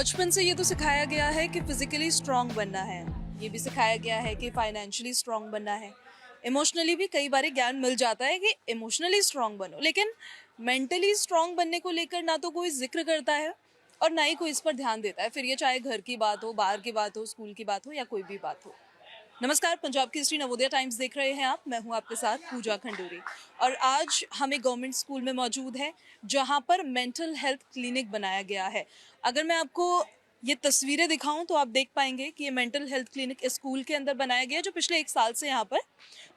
बचपन से ये तो सिखाया गया है कि फिजिकली स्ट्रांग बनना है, ये भी सिखाया गया है कि फाइनेंशियली स्ट्रांग बनना है, इमोशनली भी कई बार ज्ञान मिल जाता है कि इमोशनली स्ट्रांग बनो, लेकिन मेंटली स्ट्रांग बनने को लेकर ना तो कोई जिक्र करता है और ना ही कोई इस पर ध्यान देता है। फिर ये चाहे घर की बात हो, बाहर की बात हो, स्कूल की बात हो या कोई भी बात हो। नमस्कार, पंजाब की हिस्ट्री नवोदय टाइम्स देख रहे हैं आप। मैं हूं आपके साथ पूजा खंडूरी और आज हम एक गवर्नमेंट स्कूल में मौजूद है जहां पर मेंटल हेल्थ क्लिनिक बनाया गया है। अगर मैं आपको ये तस्वीरें दिखाऊं तो आप देख पाएंगे कि ये मेंटल हेल्थ क्लिनिक इस स्कूल के अंदर बनाया गया है जो पिछले 1 साल से यहाँ पर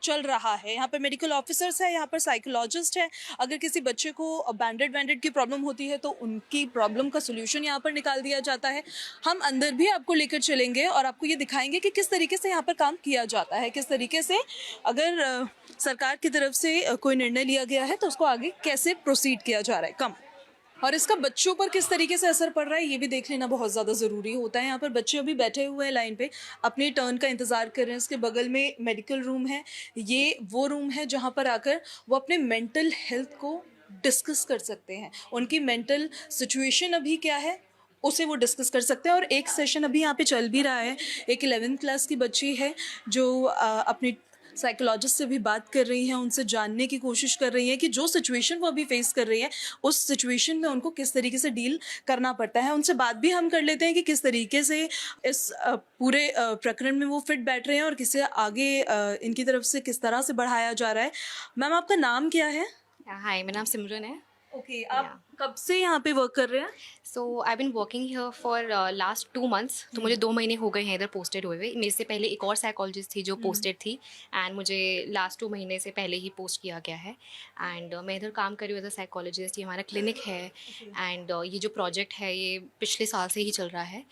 चल रहा है। यहाँ पर मेडिकल ऑफिसर्स है, यहाँ पर साइकोलॉजिस्ट है। अगर किसी बच्चे को बैंडेड वैंडेड की प्रॉब्लम होती है तो उनकी प्रॉब्लम का सोल्यूशन यहाँ पर निकाल दिया जाता है। हम अंदर भी आपको लेकर चलेंगे और आपको ये दिखाएंगे कि किस तरीके से यहाँ पर काम किया जाता है, किस तरीके से अगर सरकार की तरफ से कोई निर्णय लिया गया है तो उसको आगे कैसे प्रोसीड किया जा रहा है कम, और इसका बच्चों पर किस तरीके से असर पड़ रहा है ये भी देख लेना बहुत ज़्यादा ज़रूरी होता है। यहाँ पर बच्चे अभी बैठे हुए हैं लाइन पे, अपनी टर्न का इंतज़ार कर रहे हैं। इसके बगल में मेडिकल रूम है, ये वो रूम है जहाँ पर आकर वो अपने मेंटल हेल्थ को डिस्कस कर सकते हैं। उनकी मेंटल सिचुएशन अभी क्या है उसे वो डिस्कस कर सकते हैं। और एक सेशन अभी यहाँ पे चल भी रहा है। एक 11th क्लास की बच्ची है जो अपनी साइकोलॉजिस्ट से भी बात कर रही हैं, उनसे जानने की कोशिश कर रही हैं कि जो सिचुएशन वो अभी फेस कर रही है उस सिचुएशन में उनको किस तरीके से डील करना पड़ता है। उनसे बात भी हम कर लेते हैं कि किस तरीके से इस पूरे प्रकरण में वो फिट बैठ रहे हैं और किसे आगे इनकी तरफ से किस तरह से बढ़ाया जा रहा है। मैम, आपका नाम क्या है? हाय, मेरा नाम सिमरन है। ओके, आप कब से यहाँ पे वर्क कर रहे हैं? So I been working here for last 2 months. तो मुझे 2 महीने हो गए हैं इधर पोस्टेड हुए हुए। मेरे से पहले एक और साइकोलॉजिस्ट थी जो पोस्टेड थी, एंड मुझे लास्ट 2 महीने से पहले ही पोस्ट किया गया है। एंड मैं इधर काम कर रही हूँ एज अ साइकोलॉजिस्ट। ये हमारा क्लिनिक है, एंड ये जो प्रोजेक्ट है ये पिछले साल से ही चल रहा है।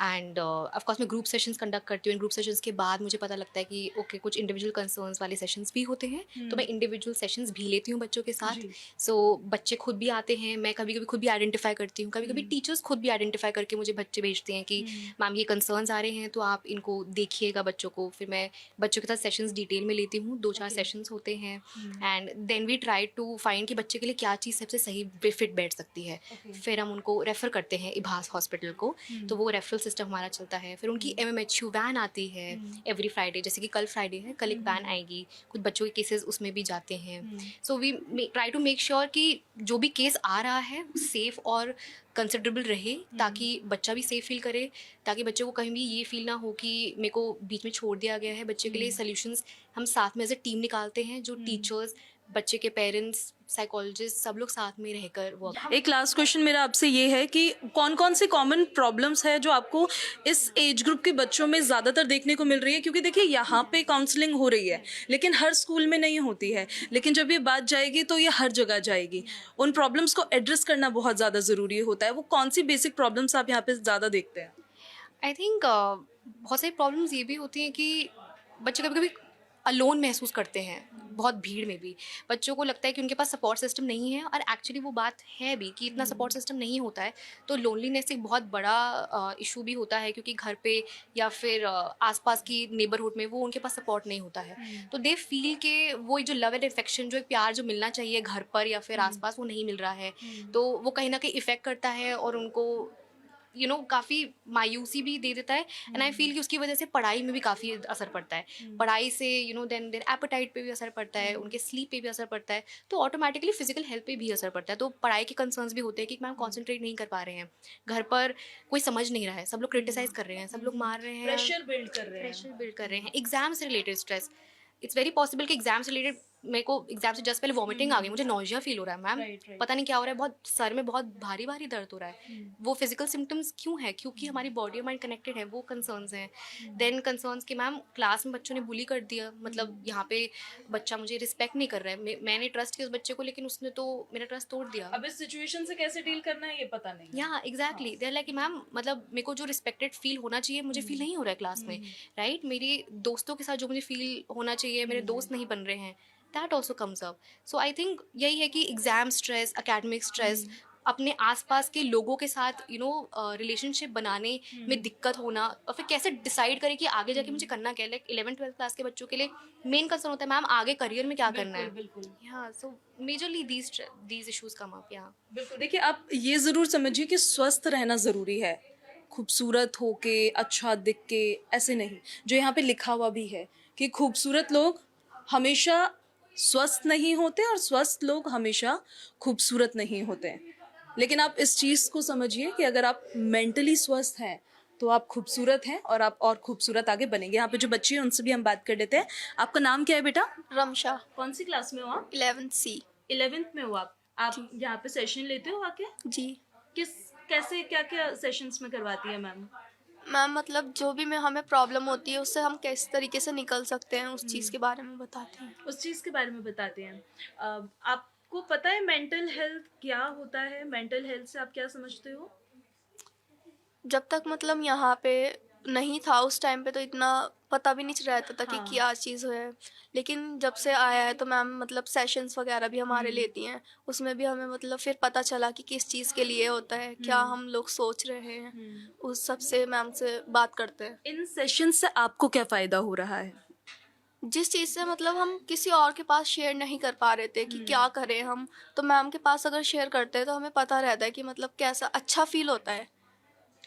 एंड ऑफकोर्स मैं ग्रुप सेशंस कंडक्ट करती हूँ। इन ग्रुप सेशंस के बाद मुझे पता लगता है कि ओके कुछ इंडिविजुअल कंसर्न्स वाले सेशंस भी होते हैं, तो मैं इंडिविजुअल सेशंस भी लेती हूँ बच्चों के साथ। सो बच्चे खुद भी आते हैं, मैं कभी कभी खुद भी आइडेंटिफाई करती हूँ, कभी कभी टीचर्स खुद भी आइडेंटिफाई करके मुझे बच्चे भेजते हैं कि मैम ये कंसर्न्स आ रहे हैं तो आप इनको देखिएगा बच्चों को। फिर मैं बच्चों के साथ सेशंस डिटेल में लेती हूँ, 2-4 सेशंस होते हैं, and then we try to find कि बच्चे के लिए क्या चीज़ सबसे सही फिट बैठ सकती है। फिर हम उनको रेफ़र करते हैं इभास हॉस्पिटल को, तो वो रेफरल सिस्टम हमारा चलता है। फिर उनकी MMHU वैन आती है एवरी फ्राइडे, जैसे कि कल फ्राइडे है, कल एक वैन आएगी, कुछ बच्चों के केसेस उसमें भी जाते हैं। So we try to make sure कि जो भी केस आ रहा है वो सेफ़ और कंसिडरेबल रहे, ताकि बच्चा भी सेफ फील करे, ताकि बच्चे को कहीं भी ये फील ना हो कि मेरे को बीच में छोड़ दिया गया है। बच्चे के लिए सॉल्यूशंस हम साथ में एज अ टीम निकालते हैं, जो टीचर्स, बच्चे के पेरेंट्स, साइकोलॉजिस्ट सब लोग साथ में रहकर वर्क। एक लास्ट क्वेश्चन मेरा आपसे ये है कि कौन कौन सी कॉमन प्रॉब्लम्स है जो आपको इस एज ग्रुप के बच्चों में ज़्यादातर देखने को मिल रही है? क्योंकि देखिए यहाँ पे काउंसलिंग हो रही है लेकिन हर स्कूल में नहीं होती है, लेकिन जब ये बात जाएगी तो ये हर जगह जाएगी। उन प्रॉब्लम्स को एड्रेस करना बहुत ज़्यादा ज़रूरी होता है। वो कौन सी बेसिक प्रॉब्लम्स आप यहाँ पे ज़्यादा देखते हैं? आई थिंक बहुत सारी प्रॉब्लम्स ये भी होती हैं कि बच्चे कभी कभी अलोन महसूस करते हैं, बहुत भीड़ में भी। बच्चों को लगता है कि उनके पास सपोर्ट सिस्टम नहीं है, और एक्चुअली वो बात है भी कि इतना सपोर्ट सिस्टम नहीं होता है। तो लोनलीनेस एक बहुत बड़ा इशू भी होता है, क्योंकि घर पे या फिर आसपास की नेबरहुड में वो उनके पास सपोर्ट नहीं होता है। तो दे फील के वो जो लव एंड अफेक्शन, जो एक प्यार जो मिलना चाहिए घर पर या फिर आसपास, वो नहीं मिल रहा है। तो वो कहीं ना कहीं इफ़ेक्ट करता है और उनको काफ़ी मायूसी भी दे देता है। एंड आई फील कि उसकी वजह से पढ़ाई में भी काफ़ी असर पड़ता है। पढ़ाई से देन देन एपेटाइट पे भी असर पड़ता है, उनके स्लीप पे भी असर पड़ता है, तो ऑटोमेटिकली फिजिकल हेल्थ पे भी असर पड़ता है। तो पढ़ाई के कंसर्न्स भी होते हैं कि मैम कॉन्सेंट्रेट नहीं कर पा रहे हैं, घर पर कोई समझ नहीं रहा है, सब लोग क्रिटिसाइज कर रहे हैं, सब लोग मार रहे हैं, प्रेशर बिल्ड कर रहे हैं। प्रेशर बिल्ड कर रहे हैं, एग्जाम से related stress. It's very possible कि एग्जाम से रिलेटेड मेरे को एग्जाम से जस्ट पहले वॉमिटिंग आ गई, मुझे नॉजिया फील हो रहा है मैम, Right. पता नहीं क्या हो रहा है, बहुत सर में बहुत भारी भारी दर्द हो रहा है। वो फिजिकल सिम्टम्स क्यों है? क्योंकि हमारी बॉडी और माइंड कनेक्टेड है, वो कंसर्न्स हैं। देन कंसर्न्स कि मैम क्लास में बच्चों ने बुली कर दिया, मतलब यहाँ पे बच्चा मुझे रिस्पेक्ट नहीं कर रहा है, मैंने ट्रस्ट किया उस बच्चे को, लेकिन उसने तो मेरा ट्रस्ट तोड़ दिया। अब इस सिचुएशन से कैसे डील करना है ये पता नहीं। या exactly they are like ma'am, मतलब मेरे को जो रिस्पेक्टेड फील होना चाहिए मुझे फील नहीं हो रहा है क्लास में, राइट? मेरे दोस्तों के साथ जो मुझे फील होना चाहिए, मेरे दोस्त नहीं बन रहे हैं, that also comes up. So I think यही है कि एग्जाम स्ट्रेस, अकेडमिक स्ट्रेस, अपने आसपास के लोगों के साथ रिलेशनशिप बनाने में दिक्कत होना, और फिर कैसे डिसाइड करें कि आगे जाके मुझे करना क्या है। लाइक 11th-12th क्लास के बच्चों के लिए मेन कंसर्न होता है मैम आगे करियर में क्या करना है। बिल्कुल। हाँ, सो majorly these issues come up. या बिल्कुल, देखिए आप ये ज़रूर समझिए कि स्वस्थ रहना ज़रूरी है। खूबसूरत होके अच्छा दिख के, ऐसे नहीं, जो यहाँ पे लिखा हुआ भी है कि खूबसूरत लोग हमेशा स्वस्थ नहीं होते और स्वस्थ लोग हमेशा खूबसूरत नहीं होते। लेकिन आप इस चीज़ को समझिए कि अगर आप मेंटली स्वस्थ हैं तो आप खूबसूरत हैं और आप और खूबसूरत आगे बनेंगे। यहाँ पे जो बच्चे हैं उनसे भी हम बात कर लेते हैं। आपका नाम क्या है बेटा? रमशा कौन सी क्लास में हो आप? 11th C। 11th में हो आप यहाँ पे सेशन लेते हो आके? जी किस कैसे क्या क्या सेशंस में करवाती है मैम? मैम, मतलब जो भी में हमें प्रॉब्लम होती है उससे हम किस तरीके से निकल सकते हैं उस चीज़ के बारे में बताते हैं। उस चीज़ के बारे में बताते हैं। आपको पता है मेंटल हेल्थ क्या होता है? मेंटल हेल्थ से आप क्या समझते हो? जब तक मतलब यहाँ पे नहीं था उस टाइम पे तो इतना पता भी नहीं रहता था कि हाँ। क्या चीज़ है, लेकिन जब से आया है तो मैम मतलब सेशंस वगैरह भी हमारे लेती हैं, उसमें भी हमें मतलब फिर पता चला कि किस चीज़ के लिए होता है, क्या हम लोग सोच रहे हैं, उस सब से मैम से बात करते हैं। इन सेशन से आपको क्या फ़ायदा हो रहा है? जिस चीज़ से मतलब हम किसी और के पास शेयर नहीं कर पा रहे थे कि क्या करें हम, तो मैम के पास अगर शेयर करते हैं तो हमें पता रहता है कि मतलब कैसा अच्छा फील होता है।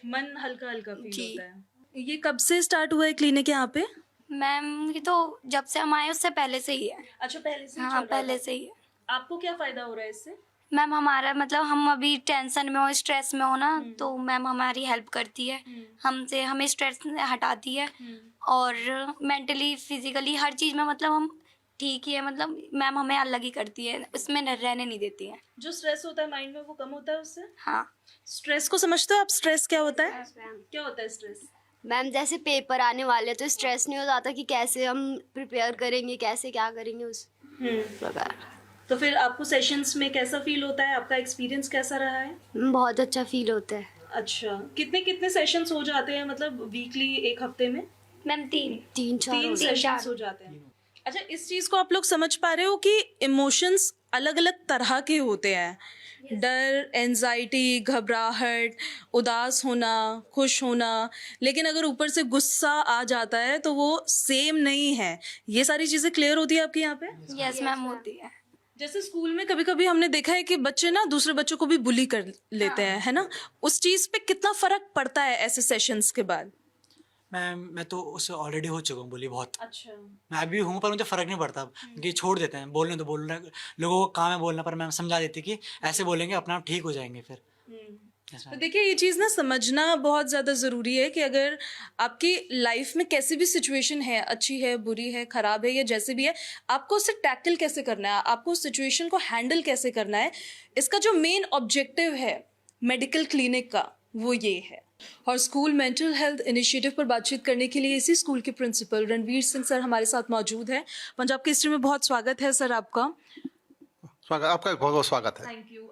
मन हल्का-हल्का फ़ील जी। होता है। ये कब से स्टार्ट हुआ है क्लिनिक यहाँ पे? मैम ये तो जब से हम आए उससे पहले से ही है। अच्छा, पहले से ही हाँ, चल रहा पहले था। से ही है। आपको क्या फ़ायदा हो रहा है इससे? मैम हमारा मतलब हम अभी टेंशन में हो, स्ट्रेस में हो ना, तो मैम हमारी हेल्प करती है, हमसे हमें स्ट्रेस हटाती है और मेंटली फिजिकली हर चीज़ में मतलब हम ठीक ही है, मतलब मैम हमें अलग ही करती है, इसमें रहने नहीं देती है। जो स्ट्रेस होता है माइंड में वो कम होता है उससे? हाँ स्ट्रेस को समझते हो आप? स्ट्रेस क्या होता है? क्या होता है स्ट्रेस? मैम जैसे पेपर आने वाले हैं, तो स्ट्रेस नहीं हो जाता कि कैसे हम प्रिपेयर करेंगे, कैसे क्या करेंगे उस प्रकार। तो फिर आपको सेशंस में कैसा फील होता है? आपका एक्सपीरियंस कैसा रहा है? बहुत अच्छा फील होता है। अच्छा, कितने कितने सेशंस हो जाते हैं मतलब वीकली, एक हफ्ते में? मैम 3 3 4 तीन हो जाते सेशंस हो जाते हैं। अच्छा, इस चीज़ को आप लोग समझ पा रहे हो कि इमोशंस अलग अलग तरह के होते हैं। डर, एंजाइटी, घबराहट, उदास होना, खुश होना, लेकिन अगर ऊपर से गुस्सा आ जाता है तो वो सेम नहीं है। ये सारी चीज़ें क्लियर होती है आपके यहाँ पे? यस मैम होती है। जैसे स्कूल में कभी कभी हमने देखा है कि बच्चे ना दूसरे बच्चों को भी बुली कर लेते हैं, है ना? उस चीज़ पे कितना फर्क पड़ता है ऐसे सेशंस के बाद? मैं तो उससे ऑलरेडी हो चुका हूँ बोली बहुत। अच्छा। मैं भी हूँ पर मुझे फ़र्क नहीं पड़ता कि छोड़ देते हैं, बोलने तो बोलना, लोगों को काम है बोलना, पर मैम समझा देती कि ऐसे बोलेंगे अपने आप ठीक हो जाएंगे फिर। ऐसा तो देखिए, ये चीज़ ना समझना बहुत ज़्यादा ज़रूरी है कि अगर आपकी लाइफ में कैसी भी सिचुएशन है, अच्छी है, बुरी है, ख़राब है या जैसे भी है, आपको उसे टैकल कैसे करना है, आपको उस सिचुएशन को हैंडल कैसे करना है, इसका जो मेन ऑब्जेक्टिव है मेडिकल क्लिनिक का वो ये है। और स्कूल मेंटल हेल्थ इनिशिएटिव पर बातचीत करने के लिए इसी स्कूल के प्रिंसिपल रणवीर सिंह सर हमारे साथ मौजूद हैं। पंजाब की हिस्ट्री में बहुत स्वागत है सर आपका। स्वागत, आपका बहुत बहुत स्वागत है। Thank you.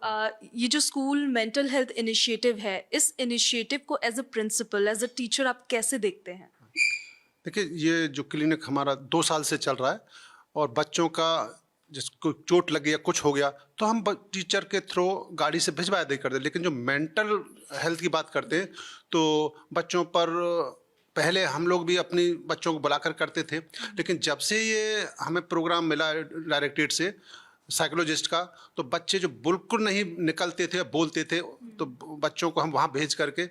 ये जो स्कूल मेंटल हेल्थ इनिशिएटिव है, इस इनिशिएटिव को as a principal, as a teacher आप कैसे देखते हैं? देखिए, ये जो क्लिनिक हमारा 2 साल से चल रहा है और बच्चों का जिसको चोट लग गया, कुछ हो गया, तो हम टीचर के थ्रू गाड़ी से भिजवा दे करते, लेकिन जो मेंटल हेल्थ की बात करते हैं तो बच्चों पर पहले हम लोग भी अपनी बच्चों को बुलाकर करते थे, लेकिन जब से ये हमें प्रोग्राम मिला डायरेक्टेड से साइकोलॉजिस्ट का, तो बच्चे जो बिल्कुल नहीं निकलते थे, बोलते थे, तो बच्चों को हम वहाँ भेज करके,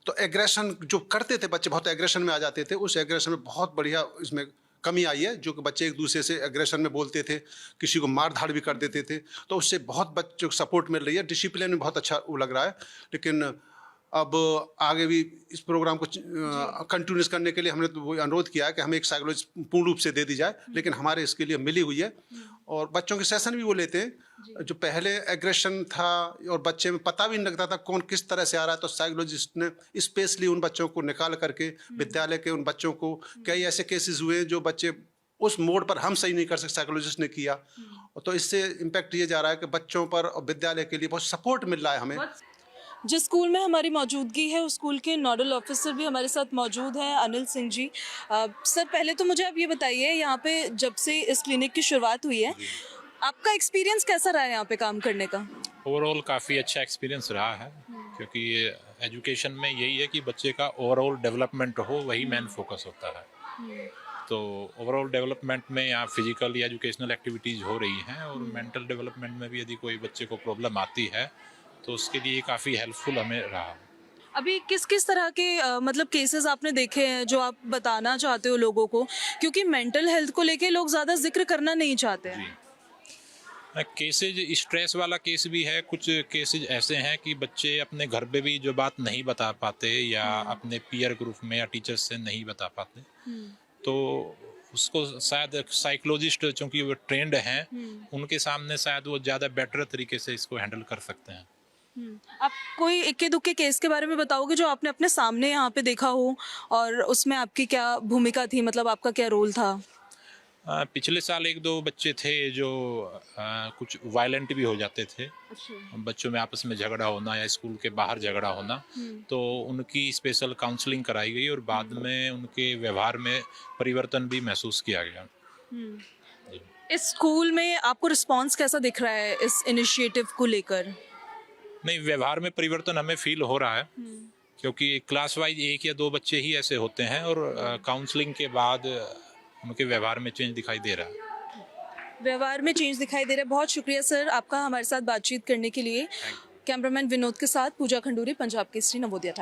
तो एग्रेशन जो करते थे बच्चे, बहुत एग्रेशन में आ जाते थे, उस एग्रेशन में बहुत बढ़िया इसमें कमी आई है, जो कि बच्चे एक दूसरे से एग्रेशन में बोलते थे, किसी को मार धाड़ भी कर देते थे, तो उससे बहुत बच्चों को सपोर्ट मिल रही है। डिसिप्लिन में बहुत अच्छा वो लग रहा है, लेकिन अब आगे भी इस प्रोग्राम को कंटिन्यूस करने के लिए हमने तो वो अनुरोध किया है कि हमें एक साइकोलॉजिस्ट पूर्ण रूप से दे दी जाए, लेकिन हमारे इसके लिए मिली हुई है और बच्चों के सेशन भी वो लेते हैं। जो पहले एग्रेशन था और बच्चे में पता भी नहीं लगता था कौन किस तरह से आ रहा है, तो साइकोलॉजिस्ट ने स्पेशली उन बच्चों को निकाल करके विद्यालय के उन बच्चों को, कई ऐसे केसेस हुए जो बच्चे उस मोड पर हम सही नहीं कर सकते, साइकोलॉजिस्ट ने किया, तो इससे इम्पैक्ट ये जा रहा है कि बच्चों पर और विद्यालय के लिए बहुत सपोर्ट मिल रहा है हमें। जिस स्कूल में हमारी मौजूदगी है उस स्कूल के नोडल ऑफिसर भी हमारे साथ मौजूद हैं, अनिल सिंह जी। सर, पहले तो मुझे आप ये बताइए, यहाँ पे जब से इस क्लिनिक की शुरुआत हुई है, आपका एक्सपीरियंस कैसा रहा है यहाँ पे काम करने का? ओवरऑल काफ़ी अच्छा एक्सपीरियंस रहा है, क्योंकि एजुकेशन में यही है कि बच्चे का ओवरऑल डेवलपमेंट हो, वही मेन फोकस होता है। तो ओवरऑल डेवलपमेंट में यहाँ फिजिकल या एजुकेशनल एक्टिविटीज़ हो रही हैं, और मेंटल डेवलपमेंट में भी यदि कोई बच्चे को प्रॉब्लम आती है तो उसके लिए काफ़ी हेल्पफुल हमें रहा। अभी किस किस तरह के मतलब केसेस आपने देखे हैं जो आप बताना चाहते हो लोगों को, क्योंकि मेंटल हेल्थ को लेके लोग ज़्यादा जिक्र करना नहीं चाहते हैं। केसेज स्ट्रेस वाला केस भी है, कुछ केसेज ऐसे हैं कि बच्चे अपने घर पे भी जो बात नहीं बता पाते या अपने पीयर ग्रुप में या टीचर्स से नहीं बता पाते, तो उसको शायद साइकोलॉजिस्ट चूंकि वो ट्रेंड हैं, उनके सामने शायद वो ज़्यादा बेटर तरीके से इसको हैंडल कर सकते हैं। आप कोई इक्के दुक्के केस के बारे में बताओगे जो आपने अपने सामने यहाँ पे देखा हो, और उसमें आपकी क्या भूमिका थी, मतलब आपका क्या रोल था? पिछले साल 1-2 बच्चे थे जो कुछ वायलेंट भी हो जाते थे, बच्चों में आपस में झगड़ा होना या स्कूल के बाहर झगड़ा होना, तो उनकी स्पेशल काउंसलिंग कराई गई और बाद में उनके व्यवहार में परिवर्तन भी महसूस किया गया। इस स्कूल में आपको रिस्पांस कैसा दिख रहा है इस इनिशिएटिव को लेकर? नहीं, व्यवहार में परिवर्तन हमें फील हो रहा है, क्योंकि क्लास वाइज 1 या 2 बच्चे ही ऐसे होते हैं और काउंसलिंग के बाद उनके व्यवहार में चेंज दिखाई दे रहा है। व्यवहार में चेंज दिखाई दे रहा है। बहुत शुक्रिया सर आपका हमारे साथ बातचीत करने के लिए। कैमरामैन विनोद के साथ पूजा खंडूरी, पंजाब केसरी, नवोदय टाइम्स।